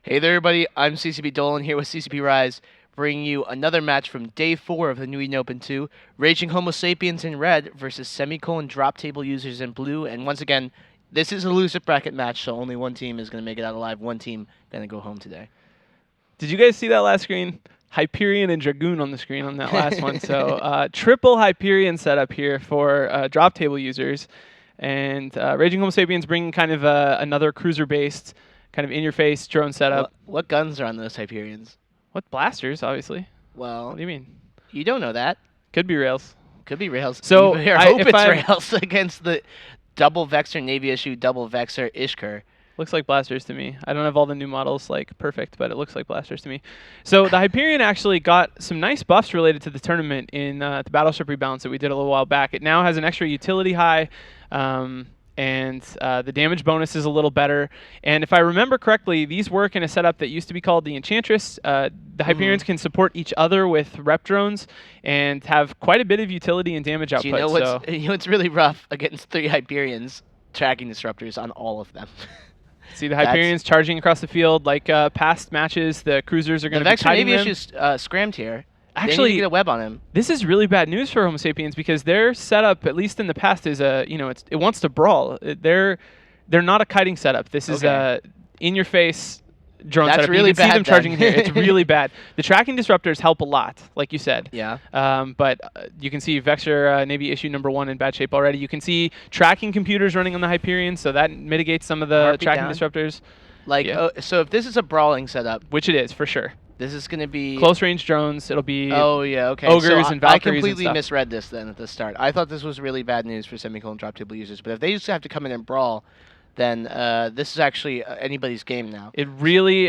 Hey there, everybody. I'm CCP Dolan here with CCP Rise, bringing you another match from Day 4 of the new Eden Open 2. Raging Homo Sapiens in red versus Semicolon drop table users in blue. And once again, this is a loser bracket match, so only one team is going to make it out alive. One team going to go home today. Did you guys see that last screen? Hyperion and Dragoon on the screen on that last one. So triple Hyperion setup here for drop table users. And Raging Homo Sapiens bringing kind of another cruiser-based, kind of in-your-face drone setup. What guns are on those Hyperions? What blasters, obviously. Well, What do you mean? you don't know that. Could be rails. Could be rails. So I hope it's rails against the double Vexor Navy issue, double Vexor Ishkur. Looks like blasters to me. I don't have all the new models like perfect, but it looks like blasters to me. So the Hyperion actually got some nice buffs related to the tournament in the Battleship rebalance that we did a little while back. It now has an extra utility high, and the damage bonus is a little better. And if I remember correctly, these work in a setup that used to be called the Enchantress. The Hyperions can support each other with rep drones and have quite a bit of utility and damage output. You know what's really rough against 3 Hyperions? Tracking disruptors on all of them. See the Hyperions charging across the field like past matches. The cruisers are going to be kiting them. The Vexor Navy issue's scrammed here. Actually, they need to get a web on him. This is really bad news for Homo Sapiens because their setup, at least in the past, is it wants to brawl. They're not a kiting setup. This is a in-your-face drone setup. Really you can bad see them charging in here. It's really bad. The tracking disruptors help a lot, like you said. Yeah. But you can see Vexor Navy issue number 1 in bad shape already. You can see tracking computers running on the Hyperion, so that mitigates some of the tracking disruptors. So if this is a brawling setup, which it is for sure. This is going to be close range drones. It'll be ogres and Valkyries. I completely and misread this then at the start. I thought this was really bad news for Semicolon drop table users. But if they just have to come in and brawl, then this is actually anybody's game now. It really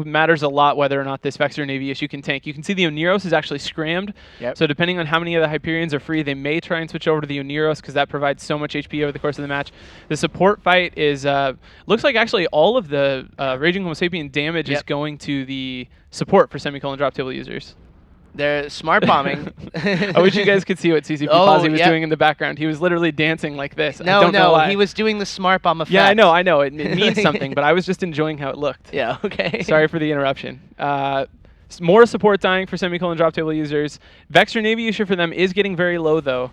matters a lot whether or not this Vexor Navy issue can tank. You can see the Oneros is actually scrammed. Yep. So depending on how many of the Hyperions are free, they may try and switch over to the Oneros because that provides so much HP over the course of the match. The support fight is looks like actually all of the Raging Homo Sapien damage is going to the support for Semicolon drop table users. They're smart bombing. I wish you guys could see what CCP Posy was doing in the background. He was literally dancing like this. No, he was doing the smart bomb effect. Yeah, I know. It means something, but I was just enjoying how it looked. Yeah, okay. Sorry for the interruption. More support dying for Semicolon drop table users. Vexor Navy issue for them is getting very low, though.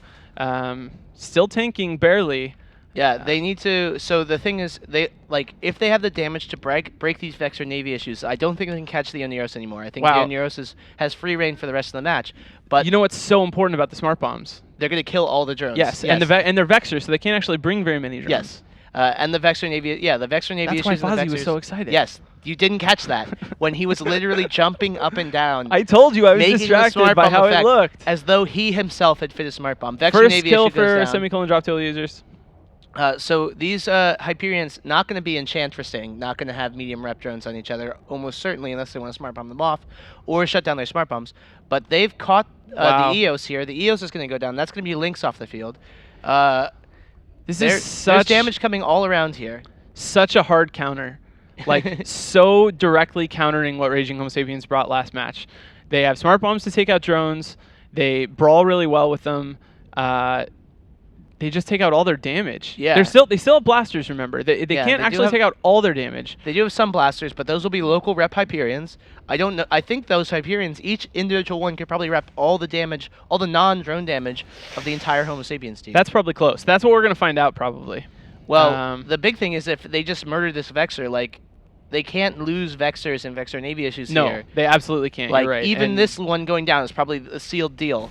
Still tanking barely. Yeah, they need to. So the thing is, if they have the damage to break these Vexor Navy issues, I don't think they can catch the Oneros anymore. I think the Oneros has free reign for the rest of the match. But you know what's so important about the smart bombs? They're going to kill all the drones. Yes. And they're Vexor, so they can't actually bring very many drones. Yes. And the Vexor Navy, the Vexor Navy issues. That's why Fozzie was so excited. Yes. You didn't catch that when he was literally jumping up and down. I told you I was distracted by how it looked. As though he himself had fit a smart bomb. Vexor First Navy kill for Semicolon drop table users. So these Hyperions not going to be enchantressing, not going to have medium rep drones on each other, almost certainly, unless they want to smart bomb them off or shut down their smart bombs. But they've caught the EOS here. The EOS is going to go down. That's going to be Lynx off the field. There's damage coming all around here. Such a hard counter. Like, so directly countering what Raging Homo Sapiens brought last match. They have smart bombs to take out drones. They brawl really well with them. They just take out all their damage. Yeah. They still have blasters, remember. They can't actually take out all their damage. They do have some blasters, but those will be local rep Hyperions. I don't know. I think those Hyperions, each individual one, could probably rep all the damage, all the non-drone damage of the entire Homo Sapiens team. That's probably close. That's what we're going to find out, probably. Well, the big thing is if they just murder this Vexor, they can't lose Vexors and Vexor Navy issues here. No, they absolutely can't. You're right. Even this one going down is probably a sealed deal.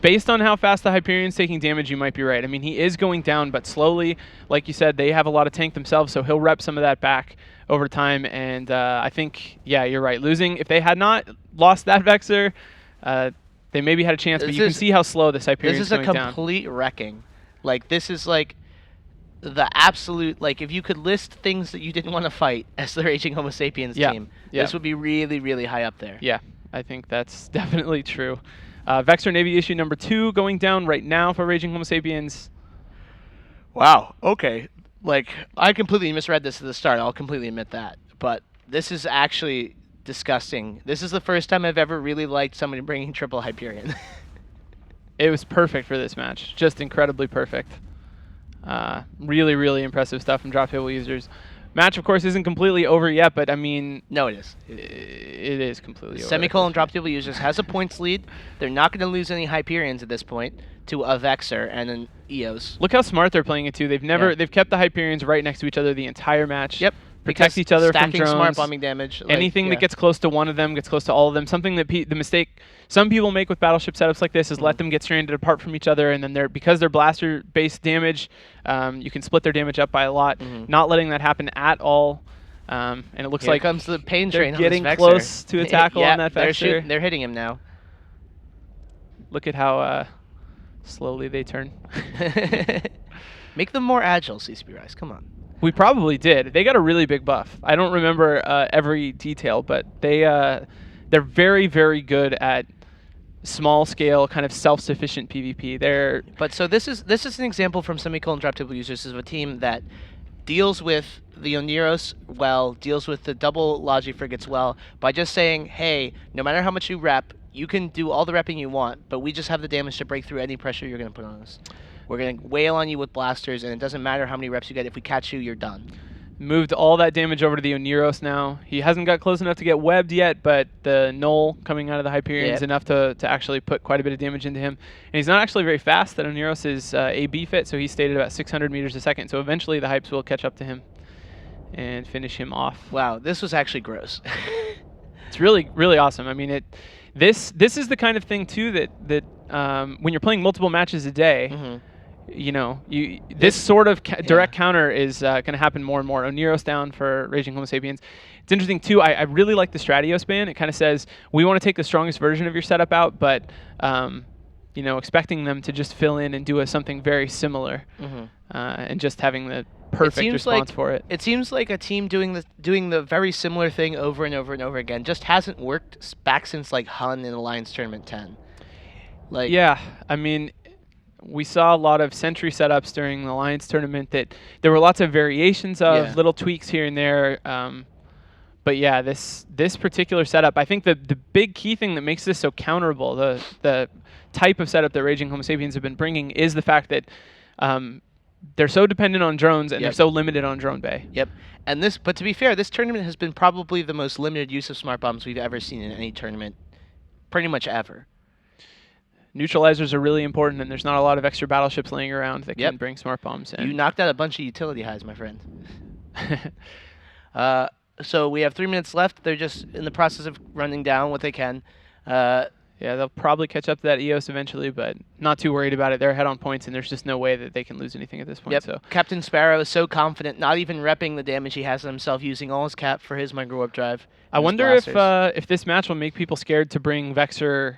Based on how fast the Hyperion's taking damage, you might be right. I mean, he is going down, but slowly. Like you said, they have a lot of tank themselves, so he'll rep some of that back over time. And I think, you're right. If they had not lost that Vexor, they maybe had a chance, but you can see how slow this Hyperion's going down. This is a complete wrecking. This is the absolute, if you could list things that you didn't want to fight as the Raging Homo Sapiens team, this would be really, really high up there. Yeah, I think that's definitely true. Vexor Navy issue number 2 going down right now for Raging Homo Sapiens. Wow, okay. I completely misread this at the start. I'll completely admit that. But this is actually disgusting. This is the first time I've ever really liked somebody bringing triple Hyperion. It was perfect for this match. Just incredibly perfect. Really, really impressive stuff from drop table users. Match, of course, isn't completely over yet, but I mean, No, it is. it is completely over. Semicolon drop table users has a points lead. They're not going to lose any Hyperions at this point to a Vexer and an Eos. Look how smart they're playing it too. They've kept the Hyperions right next to each other the entire match. Yep. Protect each other from stacking drones. smart bombing damage. Anything that gets close to one of them gets close to all of them. Something that the mistake some people make with battleship setups like this is let them get stranded apart from each other, and then because they're blaster-based damage, you can split their damage up by a lot. Not letting that happen at all. And it looks Here like comes the pain they're train getting on this Vexer. close to a tackle yeah, on that Vexer. They're hitting him now. Look at how slowly they turn. Make them more agile, CCP Rise. Come on. We probably did. They got a really big buff. I don't remember every detail, but they're very, very good at small scale, kind of self-sufficient PvP. But so this is an example from Semicolon drop table users of a team that deals with the Oneros well, deals with the double Logi frigates well, by just saying, hey, no matter how much you rep, you can do all the repping you want, but we just have the damage to break through any pressure you're going to put on us. We're going to wail on you with blasters, and it doesn't matter how many reps you get. If we catch you, you're done. Moved all that damage over to the Oneros now. He hasn't got close enough to get webbed yet, but the Null coming out of the Hyperion is enough to actually put quite a bit of damage into him. And he's not actually very fast. That Oneros is AB fit, so he stayed at about 600 meters a second. So eventually the Hypes will catch up to him and finish him off. Wow, this was actually gross. It's really, really awesome. I mean, this is the kind of thing, too, that when you're playing multiple matches a day, you know, this sort of direct counter is going to happen more and more. Oneros down for Raging Homo Sapiens. It's interesting, too. I really like the Stratios ban. It kind of says, we want to take the strongest version of your setup out, but, you know, expecting them to just fill in and do something very similar and just having the perfect response for it. It seems like a team doing the very similar thing over and over and over again just hasn't worked back since, like, Hun in Alliance Tournament 10. Like, yeah, I mean, we saw a lot of Sentry setups during the Alliance tournament that there were lots of variations of, little tweaks here and there. But yeah, this particular setup, I think the big key thing that makes this so counterable, the type of setup that Raging Homo Sapiens have been bringing, is the fact that they're so dependent on drones and they're so limited on drone bay. Yep. And but to be fair, this tournament has been probably the most limited use of smart bombs we've ever seen in any tournament, pretty much ever. Neutralizers are really important, and there's not a lot of extra battleships laying around that can bring smart bombs in. You knocked out a bunch of utility highs, my friend. So we have 3 minutes left. They're just in the process of running down what they can. Yeah, they'll probably catch up to that EOS eventually, but not too worried about it. They're ahead on points, and there's just no way that they can lose anything at this point. Yep. So Captain Sparrow is so confident, not even repping the damage he has on himself, using all his cap for his micro warp drive. I wonder if this match will make people scared to bring Vexer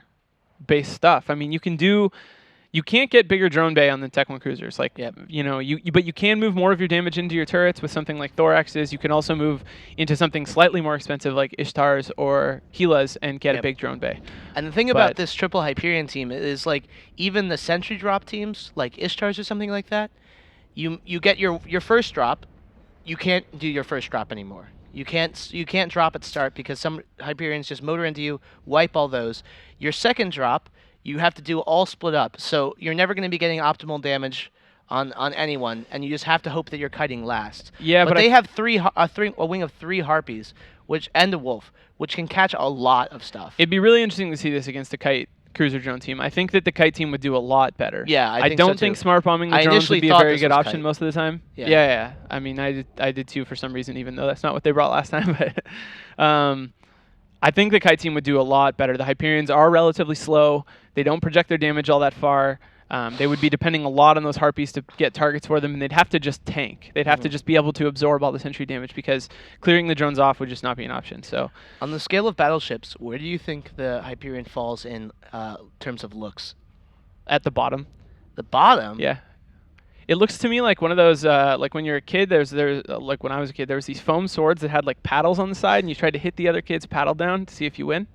base stuff. I mean, you can't get bigger drone bay on the Tech 1 cruisers. Like, you know, but you can move more of your damage into your turrets with something like Thoraxes. You can also move into something slightly more expensive like Ishtars or Gilas and get a big drone bay. And the thing about this triple Hyperion team is, like, even the Sentry drop teams, like Ishtars or something like that, you get your first drop, you can't do your first drop anymore. You can't drop at start because some Hyperions just motor into you, wipe all those. Your second drop, you have to do all split up. So you're never going to be getting optimal damage on anyone, and you just have to hope that you're kiting last. Yeah, but they have a wing of 3 Harpies, and a Wolf, which can catch a lot of stuff. It'd be really interesting to see this against a Kite cruiser drone team. I think that the Kite team would do a lot better. Yeah, I don't think smart bombing the drones would be a very good option most of the time. Yeah. I mean, I did too for some reason, even though that's not what they brought last time. But I think the Kite team would do a lot better. The Hyperions are relatively slow. They don't project their damage all that far. They would be depending a lot on those Harpies to get targets for them, and they'd have to just tank. They'd have to just be able to absorb all the sentry damage because clearing the drones off would just not be an option. So, on the scale of battleships, where do you think the Hyperion falls in terms of looks? At the bottom. The bottom? Yeah. It looks to me like one of those, like when you're a kid, like when I was a kid, there was these foam swords that had like paddles on the side, and you tried to hit the other kid's paddle down to see if you win.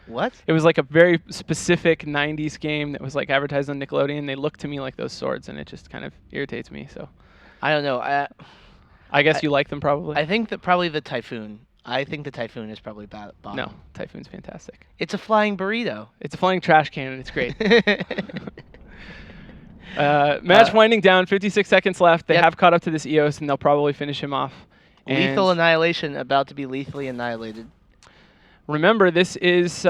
What? It was like a very specific 90s game that was like advertised on Nickelodeon. They look to me like those swords, and it just kind of irritates me. So, I don't know. I guess you like them probably. I think that probably the Typhoon. I think the Typhoon is probably bottom. No, Typhoon's fantastic. It's a flying burrito. It's a flying trash can. It's great. Match winding down. 56 seconds left. They have caught up to this EOS, and they'll probably finish him off Lethal annihilation about to be lethally annihilated. Remember, this is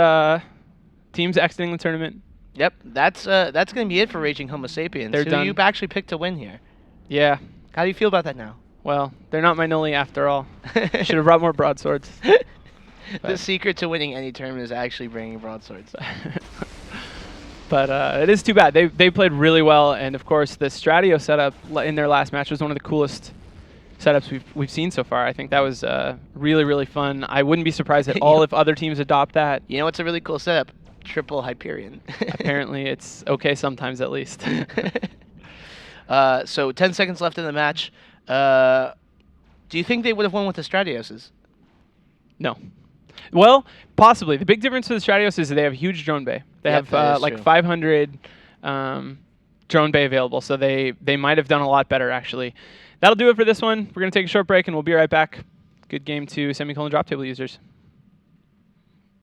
teams exiting the tournament. Yep, that's going to be it for Raging Homo Sapiens. They're done. You actually picked to win here. Yeah. How do you feel about that now? Well, they're not my Nully after all. Should have brought more broadswords. The secret to winning any tournament is actually bringing broadswords. But it is too bad. They played really well, and of course the Stratio setup in their last match was one of the coolest setups we've seen so far. I think that was really, really fun. I wouldn't be surprised at all if other teams adopt that. You know what's a really cool setup? Triple Hyperion. Apparently it's okay sometimes at least. So 10 seconds left in the match. Do you think they would have won with the Stratioses? No. Well, possibly. The big difference with the Stratios is that they have a huge drone bay. They have like 500 drone bay available, so they might have done a lot better, actually. That'll do it for this one. We're going to take a short break, and we'll be right back. Good game to Semicolon drop table users.